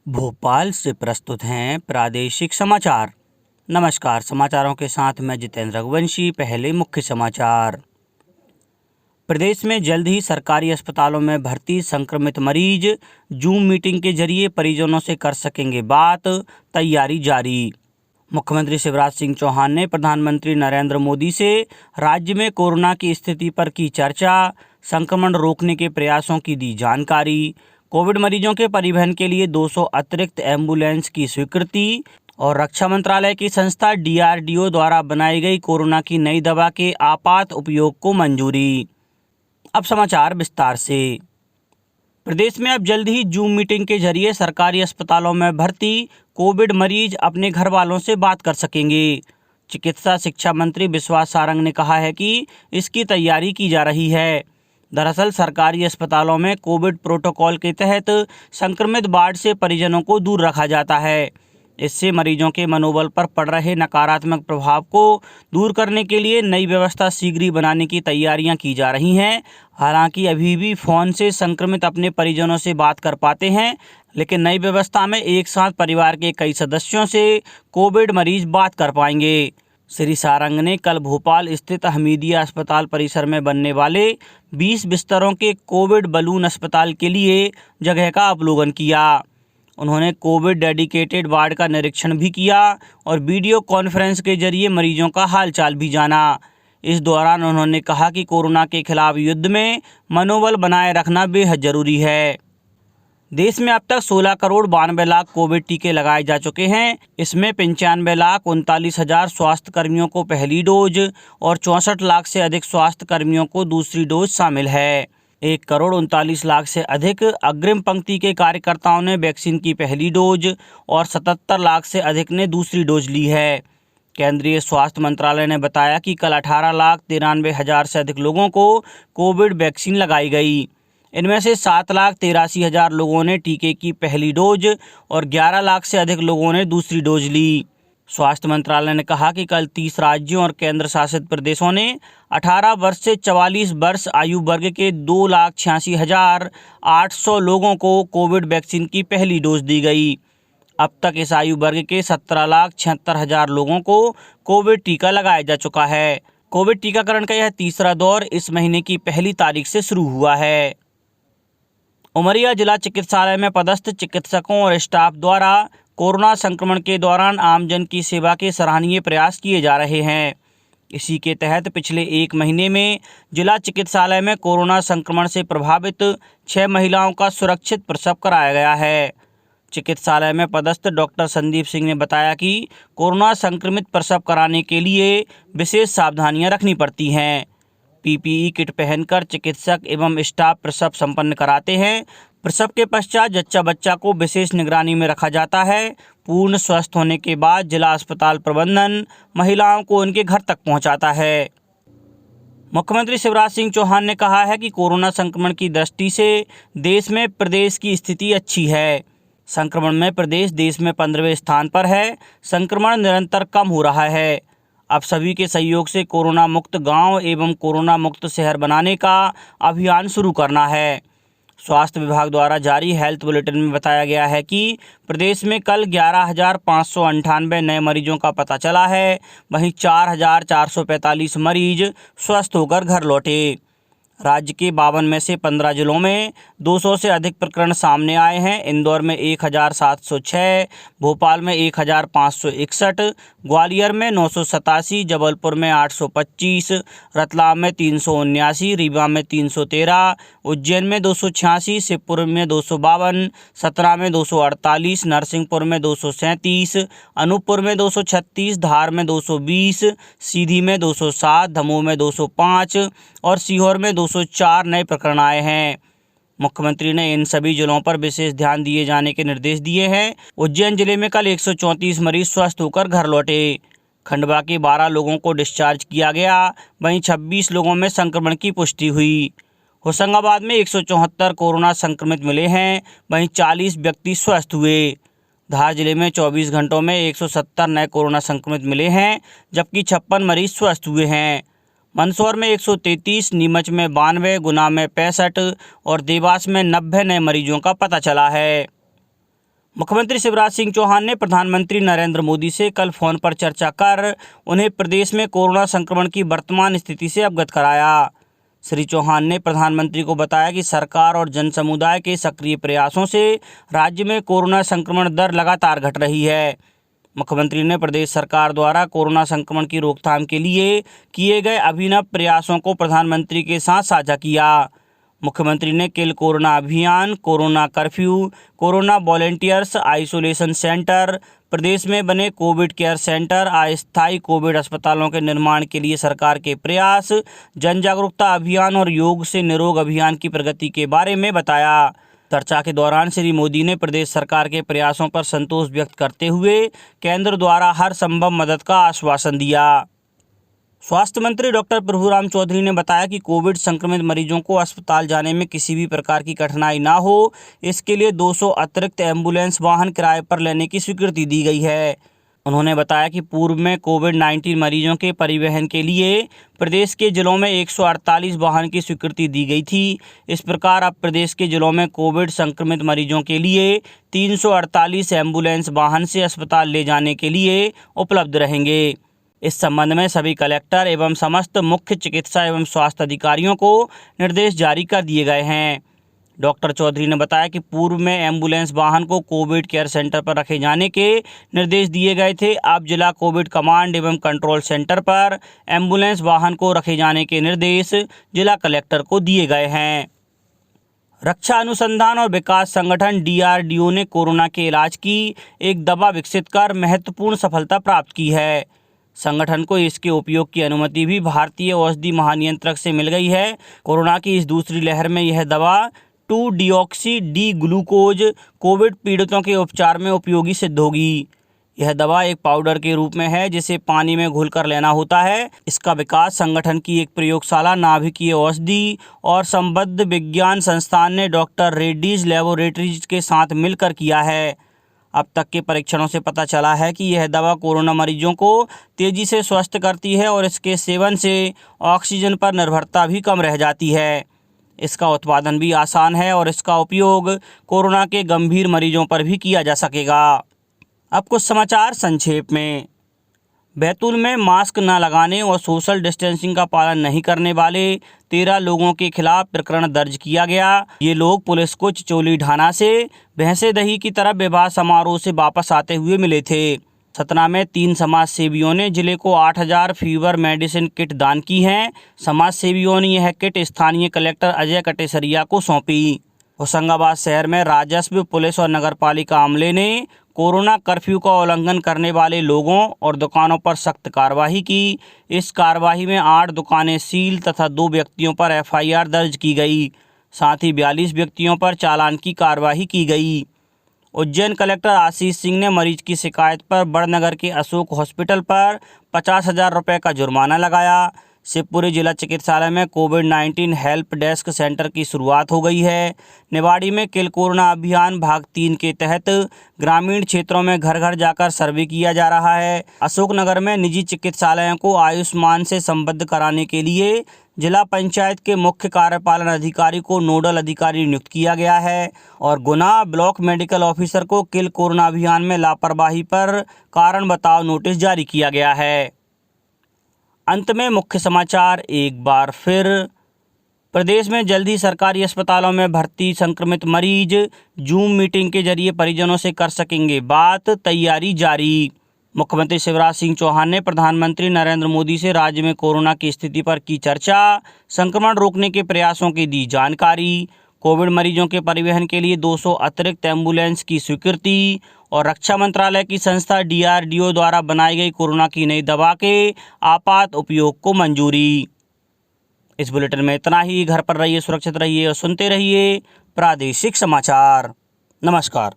भोपाल से प्रस्तुत हैं प्रादेशिक समाचार। नमस्कार, समाचारों के साथ मैं जितेंद्र रघुवंशी। पहले मुख्य समाचार। प्रदेश में जल्द ही सरकारी अस्पतालों में भर्ती संक्रमित मरीज जूम मीटिंग के जरिए परिजनों से कर सकेंगे बात, तैयारी जारी। मुख्यमंत्री शिवराज सिंह चौहान ने प्रधानमंत्री नरेंद्र मोदी से राज्य में कोरोना की स्थिति पर की चर्चा, संक्रमण रोकने के प्रयासों की दी जानकारी। कोविड मरीजों के परिवहन के लिए 200 अतिरिक्त एम्बुलेंस की स्वीकृति और रक्षा मंत्रालय की संस्था DRDO द्वारा बनाई गई कोरोना की नई दवा के आपात उपयोग को मंजूरी। अब समाचार विस्तार से। प्रदेश में अब जल्द ही जूम मीटिंग के जरिए सरकारी अस्पतालों में भर्ती कोविड मरीज अपने घर वालों से बात कर सकेंगे। चिकित्सा शिक्षा मंत्री विश्वास सारंग ने कहा है कि इसकी तैयारी की जा रही है। दरअसल सरकारी अस्पतालों में कोविड प्रोटोकॉल के तहत संक्रमित वार्ड से परिजनों को दूर रखा जाता है। इससे मरीजों के मनोबल पर पड़ रहे नकारात्मक प्रभाव को दूर करने के लिए नई व्यवस्था शीघ्र ही बनाने की तैयारियां की जा रही हैं। हालांकि अभी भी फ़ोन से संक्रमित अपने परिजनों से बात कर पाते हैं, लेकिन नई व्यवस्था में एक साथ परिवार के कई सदस्यों से कोविड मरीज बात कर पाएंगे। श्री सारंग ने कल भोपाल स्थित हमीदिया अस्पताल परिसर में बनने वाले 20 बिस्तरों के कोविड बलून अस्पताल के लिए जगह का अवलोकन किया। उन्होंने कोविड डेडिकेटेड वार्ड का निरीक्षण भी किया और वीडियो कॉन्फ्रेंस के जरिए मरीजों का हालचाल भी जाना। इस दौरान उन्होंने कहा कि कोरोना के खिलाफ युद्ध में मनोबल बनाए रखना बेहद जरूरी है। देश में अब तक 16 करोड़ 92 लाख कोविड टीके लगाए जा चुके हैं। इसमें 95 लाख 39 हजार स्वास्थ्य कर्मियों को पहली डोज और 64 लाख से अधिक स्वास्थ्य कर्मियों को दूसरी डोज शामिल है। 1 करोड़ 39 लाख से अधिक अग्रिम पंक्ति के कार्यकर्ताओं ने वैक्सीन की पहली डोज और 77 लाख से अधिक ने दूसरी डोज ली है। केंद्रीय स्वास्थ्य मंत्रालय ने बताया कि कल 18 लाख 93 हजार से अधिक लोगों को कोविड वैक्सीन लगाई गई। इनमें से 7 लाख 83 हजार लोगों ने टीके की पहली डोज और 11 लाख से अधिक लोगों ने दूसरी डोज ली। स्वास्थ्य मंत्रालय ने कहा कि कल 30 राज्यों और केंद्र शासित प्रदेशों ने 18 वर्ष से 44 वर्ष आयु वर्ग के 2,86,800 लोगों को कोविड वैक्सीन की पहली डोज दी गई। अब तक इस आयु वर्ग के 17,76,000 लोगों को कोविड टीका लगाया जा चुका है। कोविड टीकाकरण का यह तीसरा दौर इस महीने की 1 तारीख से शुरू हुआ है। उमरिया जिला चिकित्सालय में पदस्थ चिकित्सकों और स्टाफ द्वारा कोरोना संक्रमण के दौरान आमजन की सेवा के सराहनीय प्रयास किए जा रहे हैं। इसी के तहत पिछले 1 महीने में जिला चिकित्सालय में कोरोना संक्रमण से प्रभावित 6 महिलाओं का सुरक्षित प्रसव कराया गया है। चिकित्सालय में पदस्थ डॉक्टर संदीप सिंह ने बताया कि कोरोना संक्रमित प्रसव कराने के लिए विशेष सावधानियां रखनी पड़ती हैं। PPE किट पहनकर चिकित्सक एवं स्टाफ प्रसव संपन्न कराते हैं। प्रसव के पश्चात जच्चा बच्चा को विशेष निगरानी में रखा जाता है। पूर्ण स्वस्थ होने के बाद जिला अस्पताल प्रबंधन महिलाओं को उनके घर तक पहुंचाता है। मुख्यमंत्री शिवराज सिंह चौहान ने कहा है कि कोरोना संक्रमण की दृष्टि से देश में प्रदेश की स्थिति अच्छी है। संक्रमण में प्रदेश देश में 15वें स्थान पर है। संक्रमण निरंतर कम हो रहा है। अब सभी के सहयोग से कोरोना मुक्त गांव एवं कोरोना मुक्त शहर बनाने का अभियान शुरू करना है। स्वास्थ्य विभाग द्वारा जारी हेल्थ बुलेटिन में बताया गया है कि प्रदेश में कल 11,598 नए मरीजों का पता चला है। वहीं 4,445 मरीज स्वस्थ होकर घर लौटे। राज्य के 52 में से 15 जिलों में 200 से अधिक प्रकरण सामने आए हैं। इंदौर में 1,706, भोपाल में 1,561, ग्वालियर में 987, जबलपुर में 825, रतलाम में 379, रीवा में 313, उज्जैन में 286, शिवपुर में 252, सतना में 248, नरसिंहपुर में 237, अनूपपुर में 236, धार में 220, सीधी में 207, दमोह में 205 और सीहोर में 204 नए प्रकरण आए हैं। मुख्यमंत्री ने इन सभी जिलों पर विशेष ध्यान दिए जाने के निर्देश दिए हैं। उज्जैन जिले में कल 134 मरीज स्वस्थ होकर घर लौटे। खंडवा के 12 लोगों को डिस्चार्ज किया गया। वहीं 26 लोगों में संक्रमण की पुष्टि हुई। होशंगाबाद में 174 कोरोना संक्रमित मिले हैं। वहीं 40 व्यक्ति स्वस्थ हुए। धार जिले में 24 घंटों में 170 नए कोरोना संक्रमित मिले हैं, जबकि 56 मरीज स्वस्थ हुए हैं। मंदसौर में 133, नीमच में 92, गुना में 65 और देवास में 90 नए मरीजों का पता चला है। मुख्यमंत्री शिवराज सिंह चौहान ने प्रधानमंत्री नरेंद्र मोदी से कल फोन पर चर्चा कर उन्हें प्रदेश में कोरोना संक्रमण की वर्तमान स्थिति से अवगत कराया। श्री चौहान ने प्रधानमंत्री को बताया कि सरकार और जन समुदाय के सक्रिय प्रयासों से राज्य में कोरोना संक्रमण दर लगातार घट रही है। मुख्यमंत्री ने प्रदेश सरकार द्वारा कोरोना संक्रमण की रोकथाम के लिए किए गए अभिनव प्रयासों को प्रधानमंत्री के साथ साझा किया। मुख्यमंत्री ने किल कोरोना अभियान, corona curfew, corona volunteers, isolation centre, प्रदेश में बने कोविड केयर सेंटर, अस्थायी कोविड अस्पतालों के निर्माण के लिए सरकार के प्रयास, जन जागरूकता अभियान और योग से निरोग अभियान की प्रगति के बारे में बताया। चर्चा के दौरान श्री मोदी ने प्रदेश सरकार के प्रयासों पर संतोष व्यक्त करते हुए केंद्र द्वारा हर संभव मदद का आश्वासन दिया। स्वास्थ्य मंत्री डॉक्टर प्रभुराम चौधरी ने बताया कि कोविड संक्रमित मरीजों को अस्पताल जाने में किसी भी प्रकार की कठिनाई ना हो, इसके लिए 200 अतिरिक्त एम्बुलेंस वाहन किराए पर लेने की स्वीकृति दी गई है। उन्होंने बताया कि पूर्व में कोविड-19 मरीजों के परिवहन के लिए प्रदेश के जिलों में 148 वाहन की स्वीकृति दी गई थी। इस प्रकार अब प्रदेश के जिलों में कोविड संक्रमित मरीजों के लिए 348 एम्बुलेंस वाहन से अस्पताल ले जाने के लिए उपलब्ध रहेंगे। इस संबंध में सभी कलेक्टर एवं समस्त मुख्य चिकित्सा एवं स्वास्थ्य अधिकारियों को निर्देश जारी कर दिए गए हैं। डॉक्टर चौधरी ने बताया कि पूर्व में एम्बुलेंस वाहन को कोविड केयर सेंटर पर रखे जाने के निर्देश दिए गए थे। अब जिला कोविड कमांड एवं कंट्रोल सेंटर पर एम्बुलेंस वाहन को रखे जाने के निर्देश जिला कलेक्टर को दिए गए हैं। रक्षा अनुसंधान और विकास संगठन DRDO ने कोरोना के इलाज की एक दवा विकसित कर महत्वपूर्ण सफलता प्राप्त की है। संगठन को इसके उपयोग की अनुमति भी भारतीय औषधि महानियंत्रक से मिल गई है। कोरोना की इस दूसरी लहर में यह दवा 2-डिऑक्सी-डी-ग्लूकोज कोविड पीड़ितों के उपचार में उपयोगी सिद्ध होगी। यह दवा एक पाउडर के रूप में है जिसे पानी में घुलकर लेना होता है। इसका विकास संगठन की एक प्रयोगशाला नाभिकीय औषधि और संबद्ध विज्ञान संस्थान ने डॉक्टर रेड्डीज लैबोरेटरीज के साथ मिलकर किया है। अब तक के परीक्षणों से पता चला है कि यह दवा कोरोना मरीजों को तेजी से स्वस्थ करती है और इसके सेवन से ऑक्सीजन पर निर्भरता भी कम रह जाती है। इसका उत्पादन भी आसान है और इसका उपयोग कोरोना के गंभीर मरीजों पर भी किया जा सकेगा। अब कुछ समाचार संक्षेप में। बैतूल में मास्क न लगाने और सोशल डिस्टेंसिंग का पालन नहीं करने वाले 13 लोगों के खिलाफ प्रकरण दर्ज किया गया। ये लोग पुलिस को चिचोली ढाना से भैंसे दही की तरफ विवाह समारोह से वापस आते हुए मिले थे। सतना में 3 समाज सेवियों ने जिले को 8000 फीवर मेडिसिन किट दान की हैं। समाज सेवियों ने यह किट स्थानीय कलेक्टर अजय कटेसरिया को सौंपी। होशंगाबाद शहर में राजस्व, पुलिस और नगरपालिका अमले ने कोरोना कर्फ्यू का उल्लंघन करने वाले लोगों और दुकानों पर सख्त कार्रवाई की। इस कार्रवाई में 8 दुकानें सील तथा 2 व्यक्तियों पर FIR दर्ज की गई। साथ ही 42 व्यक्तियों पर चालान की कार्रवाई की गई। उज्जैन कलेक्टर आशीष सिंह ने मरीज की शिकायत पर बड़नगर के अशोक हॉस्पिटल पर 50,000 रुपये का जुर्माना लगाया। शिवपुरी जिला चिकित्सालय में कोविड-19 हेल्प डेस्क सेंटर की शुरुआत हो गई है। निवाड़ी में किल कोरोना अभियान भाग 3 के तहत ग्रामीण क्षेत्रों में घर घर जाकर सर्वे किया जा रहा है। अशोकनगर में निजी चिकित्सालयों को आयुष्मान से संबद्ध कराने के लिए जिला पंचायत के मुख्य कार्यपालन अधिकारी को नोडल अधिकारी नियुक्त किया गया है और गुना ब्लॉक मेडिकल ऑफिसर को किल कोरोना अभियान में लापरवाही पर कारण बताओ नोटिस जारी किया गया है। अंत में मुख्य समाचार एक बार फिर। प्रदेश में जल्द ही सरकारी अस्पतालों में भर्ती संक्रमित मरीज जूम मीटिंग के जरिए परिजनों से कर सकेंगे बात, तैयारी जारी। मुख्यमंत्री शिवराज सिंह चौहान ने प्रधानमंत्री नरेंद्र मोदी से राज्य में कोरोना की स्थिति पर की चर्चा, संक्रमण रोकने के प्रयासों की दी जानकारी। कोविड मरीजों के परिवहन के लिए 200 अतिरिक्त एम्बुलेंस की स्वीकृति और रक्षा मंत्रालय की संस्था DRDO द्वारा बनाई गई कोरोना की नई दवा के आपात उपयोग को मंजूरी। इस बुलेटिन में इतना ही। घर पर रहिए, सुरक्षित रहिए और सुनते रहिए प्रादेशिक समाचार। नमस्कार।